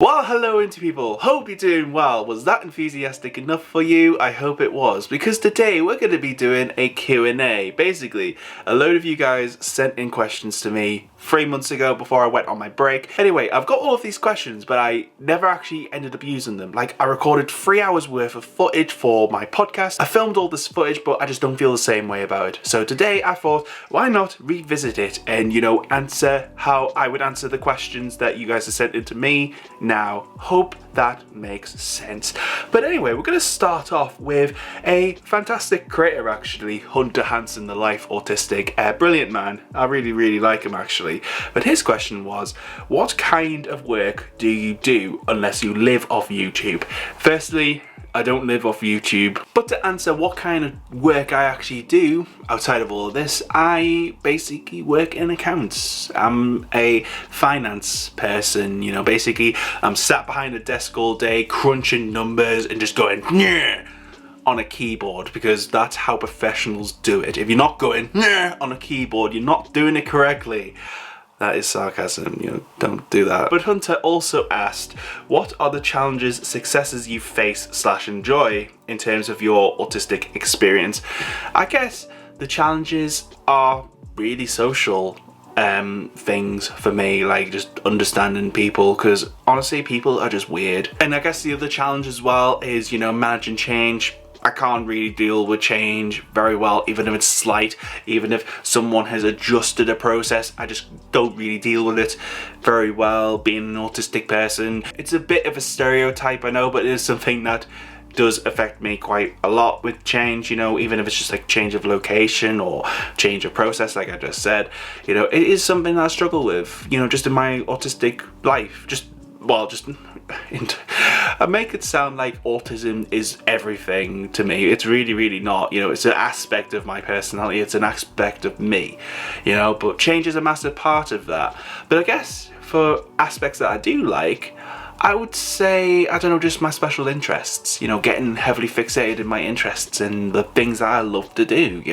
Well, hello into people, hope you're doing well. Was that enthusiastic enough for you? I hope it was, because today we're going to be doing a Q&A. Basically, a load of you guys sent in questions to me 3 months ago before I went on my break. Anyway, I've got all of these questions, but I never actually ended up using them. Like, I recorded 3 hours worth of footage for my podcast. I filmed all this footage, but I just don't feel the same way about it. So today I thought, why not revisit it and, answer how I would answer the questions that you guys have sent in to me now. Hope that makes sense. But anyway, we're going to start off with a fantastic creator, actually, Hunter Hansen, the Life Autistic. Brilliant man. I really like him, actually. But his question was, what kind of work do you do unless you live off YouTube? Firstly, I don't live off YouTube, but to answer what kind of work I actually do outside of all of this, I basically work in accounts. I'm a finance person, basically I'm sat behind a desk all day crunching numbers and just going "Nyeh" on a keyboard, because that's how professionals do it. If you're not going "Nyeh" on a keyboard, you're not doing it correctly. That is sarcasm, don't do that. But Hunter also asked, what are the challenges, successes you face/enjoy in terms of your autistic experience? I guess the challenges are really social things for me, like just understanding people, because honestly, people are just weird. And I guess the other challenge as well is, managing change. I can't really deal with change very well, even if it's slight, even if someone has adjusted a process. I just don't really deal with it very well, being an autistic person. It's a bit of a stereotype, I know, but it is something that does affect me quite a lot with change, even if it's just like change of location or change of process, like I just said. It is something that I struggle with, just in my autistic life. I make it sound like autism is everything to me. It's really not. It's an aspect of my personality, it's an aspect of me, but change is a massive part of that. But I guess for aspects that I do like, I would say, I don't know, just my special interests, getting heavily fixated in my interests and the things that I love to do,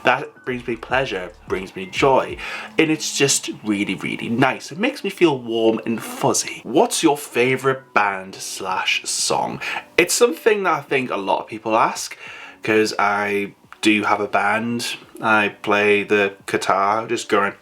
that brings me pleasure, brings me joy, and it's just really nice. It makes me feel warm and fuzzy. What's your favorite band/song? It's something that I think a lot of people ask, because I do have a band. I play the guitar, just going.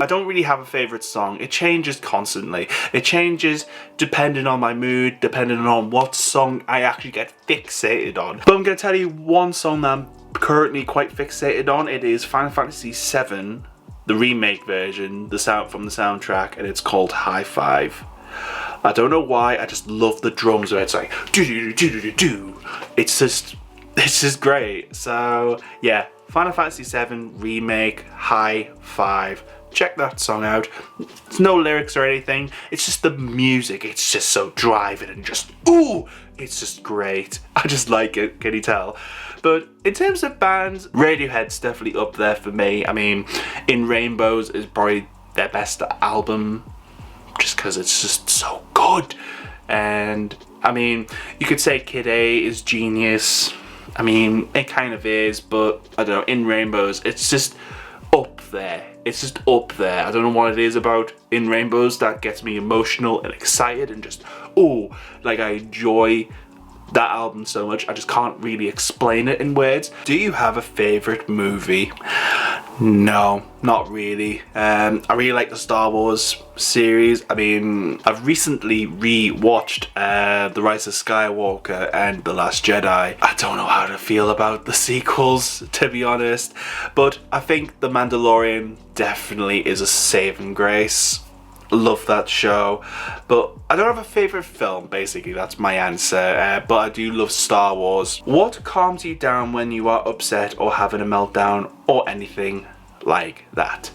I don't really have a favourite song. It changes constantly. It changes depending on my mood, depending on what song I actually get fixated on. But I'm going to tell you one song that I'm currently quite fixated on. It is Final Fantasy VII, the remake version, from the soundtrack, and it's called High Five. I don't know why, I just love the drums where it's like do. It's just great. So yeah, Final Fantasy VII Remake, High Five. Check that song out. It's no lyrics or anything. It's just the music. It's just so driving and just, ooh, it's just great. I just like it, can you tell? But in terms of bands, Radiohead's definitely up there for me. I mean, In Rainbows is probably their best album, just because it's just so good. And I mean, you could say Kid A is genius. I mean, it kind of is, but I don't know, In Rainbows, it's just up there. It's just up there. I don't know what it is about In Rainbows that gets me emotional and excited and just, oh, like I enjoy that album so much. I just can't really explain it in words. Do you have a favourite movie? No, not really. I really like the Star Wars series. I mean, I've recently re-watched The Rise of Skywalker and The Last Jedi. I don't know how to feel about the sequels, to be honest, but I think The Mandalorian definitely is a saving grace. Love that show, but I don't have a favourite film, basically, that's my answer, but I do love Star Wars. What calms you down when you are upset or having a meltdown or anything like that?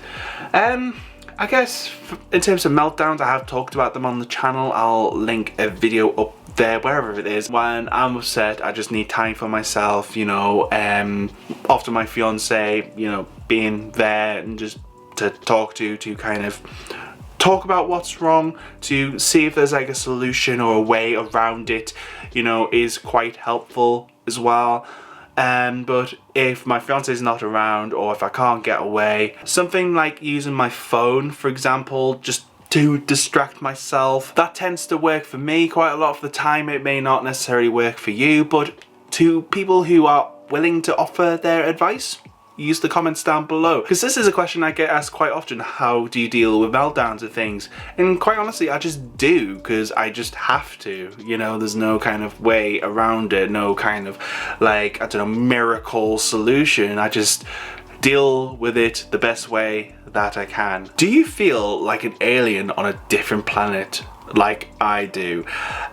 I guess in terms of meltdowns, I have talked about them on the channel. I'll link a video up there, wherever it is. When I'm upset, I just need time for myself, after my fiance, being there and just to talk to kind of talk about what's wrong, to see if there's like a solution or a way around it, is quite helpful as well. But if my fiance is not around, or if I can't get away, something like using my phone, for example, just to distract myself. That tends to work for me quite a lot of the time. It may not necessarily work for you, but to people who are willing to offer their advice, use the comments down below, because this is a question I get asked quite often. How do you deal with meltdowns and things? And quite honestly, I just do, because I just have to, you know. There's no kind of way around it, no kind of like, I don't know, miracle solution. I just deal with it the best way that I can. Do you feel like an alien on a different planet like I do?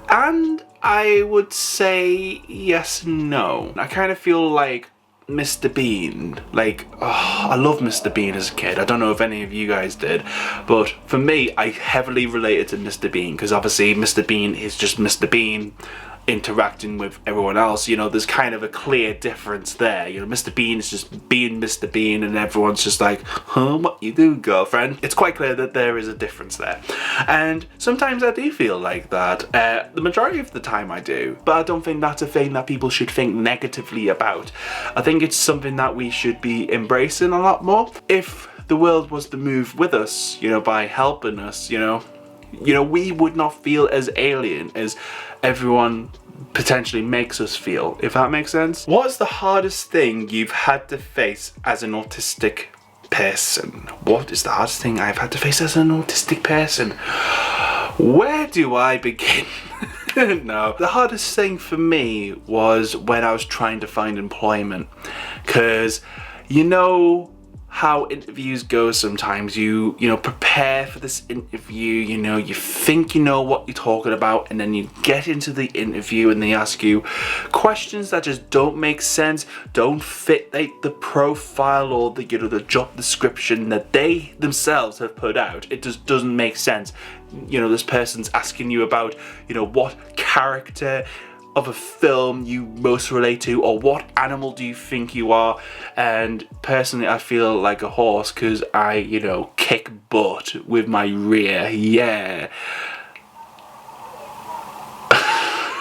And I would say yes and no. I kind of feel like Mr. Bean. Like, oh, I love Mr. Bean as a kid. I don't know if any of you guys did, but for me, I heavily related to Mr. Bean, because obviously Mr. Bean is just Mr. Bean interacting with everyone else. You know, there's kind of a clear difference there. You know, Mr. Bean is just being Mr. Bean, and everyone's just like, huh, what you do, girlfriend? It's quite clear that there is a difference there. And sometimes I do feel like that. The majority of the time I do, but I don't think that's a thing that people should think negatively about. I think it's something that we should be embracing a lot more. If the world was to move with us, you know, by helping us, you know, we would not feel as alien as everyone potentially makes us feel, if that makes sense. What is the hardest thing you've had to face as an autistic person? What is the hardest thing I've had to face as an autistic person? Where do I begin? No, the hardest thing for me was when I was trying to find employment, because you know how interviews go sometimes. You know, prepare for this interview, you know, you think you know what you're talking about, and then you get into the interview and they ask you questions that just don't make sense, don't fit like the profile or the, you know, the job description that they themselves have put out. It just doesn't make sense. You know, this person's asking you about, you know, what character of a film you most relate to, or what animal do you think you are. And personally, I feel like a horse, because I, you know, kick butt with my rear. Yeah.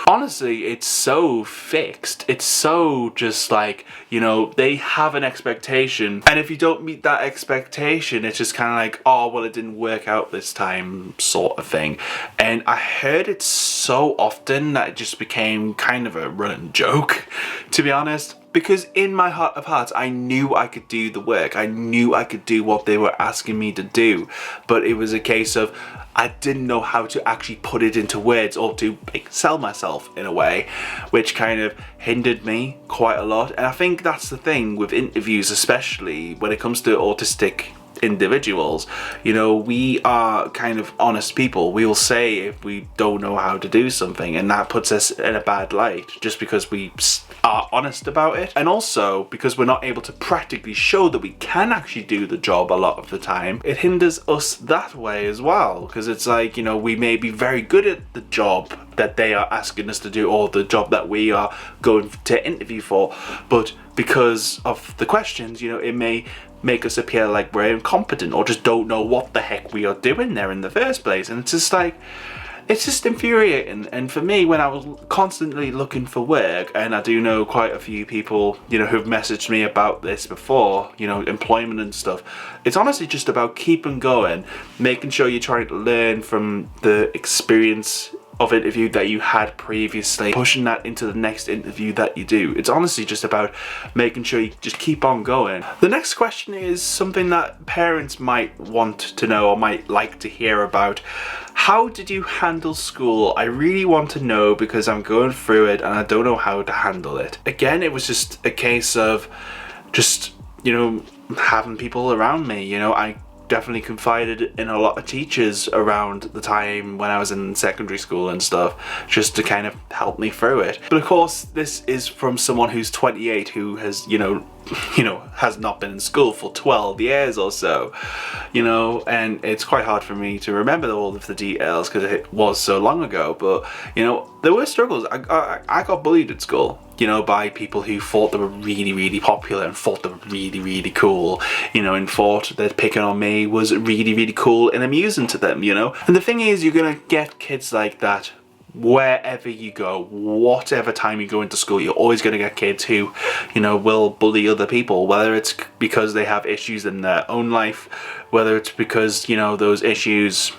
Honestly, it's so fixed. It's so just like, you know, they have an expectation, and if you don't meet that expectation, it's just kind of like, oh, well, it didn't work out this time, sort of thing. And I heard it so often that it just became kind of a running joke, to be honest. Because in my heart of hearts, I knew I could do the work. I knew I could do what they were asking me to do. But it was a case of, I didn't know how to actually put it into words, or to sell myself in a way, which kind of hindered me quite a lot. And I think that's the thing with interviews, especially when it comes to autistic individuals. You know, we are kind of honest people. We will say if we don't know how to do something, and that puts us in a bad light just because we are honest about it. And also because we're not able to practically show that we can actually do the job a lot of the time, it hinders us that way as well, because it's like, you know, we may be very good at the job that they are asking us to do, or the job that we are going to interview for, but because of the questions, you know, it may make us appear like we're incompetent, or just don't know what the heck we are doing there in the first place. And it's just like, it's just infuriating. And for me, when I was constantly looking for work, and I do know quite a few people, you know, who've messaged me about this before, you know, employment and stuff, it's honestly just about keeping going, making sure you're trying to learn from the experience of interview that you had previously, pushing that into the next interview that you do. It's honestly just about making sure you just keep on going. The next question is something that parents might want to know, or might like to hear about. How did you handle school? I really want to know, because I'm going through it and I don't know how to handle it. Again, it was just a case of just, you know, having people around me. You know, I definitely confided in a lot of teachers around the time when I was in secondary school and stuff, just to kind of help me through it. But of course, this is from someone who's 28, who has, you know, has not been in school for 12 years or so, you know, and it's quite hard for me to remember all of the details because it was so long ago. But, you know, there were struggles. I got bullied at school, you know, by people who thought they were really, really popular, and thought they were really, really cool, you know, and thought that picking on me was really, really cool and amusing to them, you know. And the thing is, you're gonna get kids like that wherever you go, whatever time you go into school. You're always going to get kids who, you know, will bully other people, whether it's because they have issues in their own life, whether it's because, you know, those issues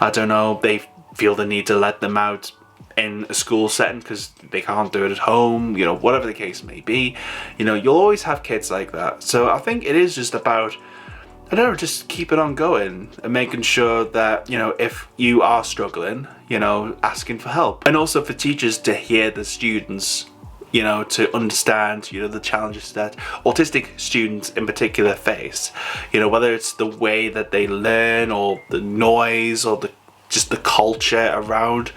I don't know, they feel the need to let them out in a school setting because they can't do it at home, you know, whatever the case may be. You know, you'll always have kids like that. So I think it is just about, I don't know, just keep it on going and making sure that, you know, if you are struggling, you know, asking for help. And also for teachers to hear the students, you know, to understand, you know, the challenges that autistic students in particular face. You know, whether it's the way that they learn or the noise or just the culture around,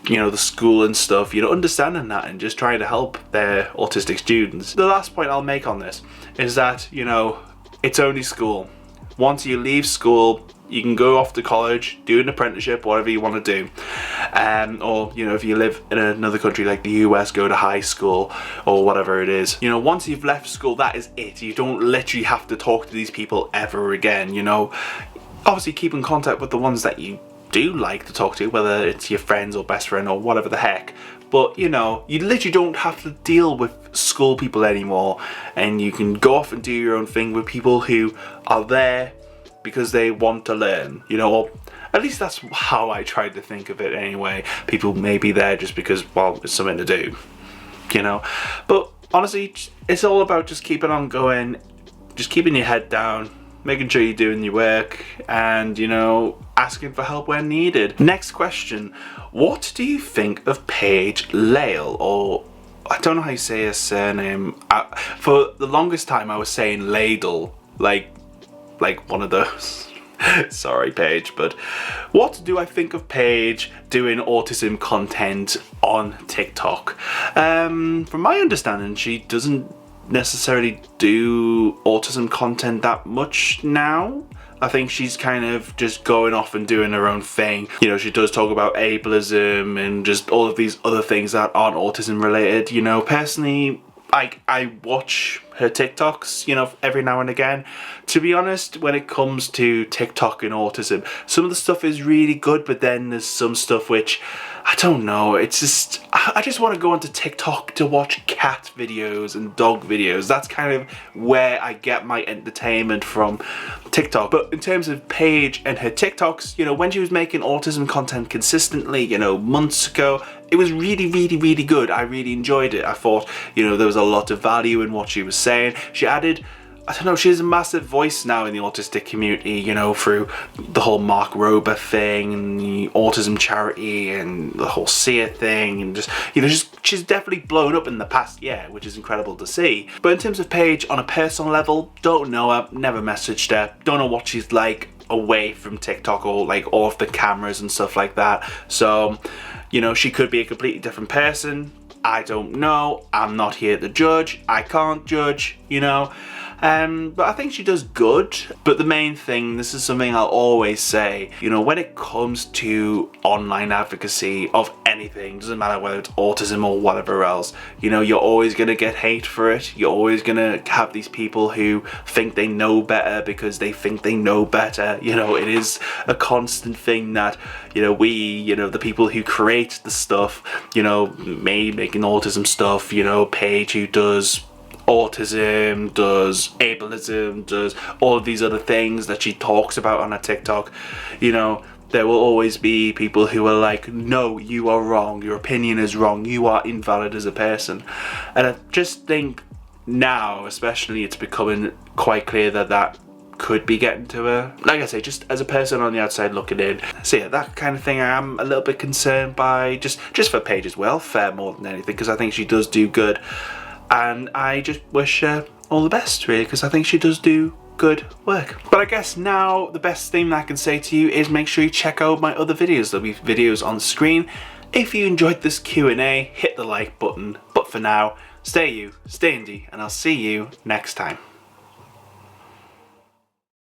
you know, the school and stuff, you know, understanding that and just trying to help their autistic students. The last point I'll make on this is that, you know, it's only school. Once you leave school, you can go off to college, do an apprenticeship, whatever you want to do. Or, you know, if you live in another country like the US, go to high school or whatever it is. You know, once you've left school, that is it. You don't literally have to talk to these people ever again, you know. Obviously keep in contact with the ones that you do like to talk to, whether it's your friends or best friend or whatever the heck. But, you know, you literally don't have to deal with school people anymore, and you can go off and do your own thing with people who are there because they want to learn, you know, or at least that's how I tried to think of it anyway. People may be there just because, well, it's something to do, you know. But honestly, it's all about just keeping on going, just keeping your head down, making sure you're doing your work, and, you know, asking for help when needed. Next question. What do you think of Paige Layle? Or, I don't know how you say her surname. For the longest time I was saying Ladle, like one of those. Sorry, Paige, but what do I think of Paige doing autism content on TikTok? From my understanding, she doesn't necessarily do autism content that much now. I think she's kind of just going off and doing her own thing. You know, she does talk about ableism and just all of these other things that aren't autism related. You know, personally, I watch her TikToks, you know, every now and again. To be honest, when it comes to TikTok and autism, some of the stuff is really good, but then there's some stuff which, I don't know, it's just, I just want to go onto TikTok to watch cat videos and dog videos. That's kind of where I get my entertainment from, TikTok. But in terms of Paige and her TikToks, you know, when she was making autism content consistently, you know, months ago, it was really, really, really good. I really enjoyed it. I thought, you know, there was a lot of value in what she was saying. She added, I don't know, she has a massive voice now in the autistic community, you know, through the whole Mark Rober thing and the autism charity and the whole SEER thing, and just, you know, she's definitely blown up in the past year, which is incredible to see. But in terms of Paige, on a personal level, don't know her, never messaged her, don't know what she's like away from TikTok or like off the cameras and stuff like that. So, you know, she could be a completely different person. I don't know. I'm not here to judge. I can't judge, you know. But I think she does good. But the main thing, this is something I'll always say, you know, when it comes to online advocacy of anything, doesn't matter whether it's autism or whatever else, you know, you're always going to get hate for it. You're always going to have these people who think they know better because they think they know better. You know, it is a constant thing that, you know, we, you know, the people who create the stuff, you know, me making autism stuff, you know, Paige who does autism, does ableism, does all of these other things that she talks about on her TikTok, you know, there will always be people who are like, no, you are wrong, your opinion is wrong, you are invalid as a person. And I just think now, especially, it's becoming quite clear that that could be getting to her. Like I say, just as a person on the outside looking in. So yeah, that kind of thing I am a little bit concerned by, just for Paige's welfare more than anything, because I think she does do good. And I just wish her all the best, really, because I think she does do good work. But I guess now the best thing I can say to you is make sure you check out my other videos. There'll be videos on the screen. If you enjoyed this Q&A, hit the like button. But for now, stay you, stay indie, and I'll see you next time.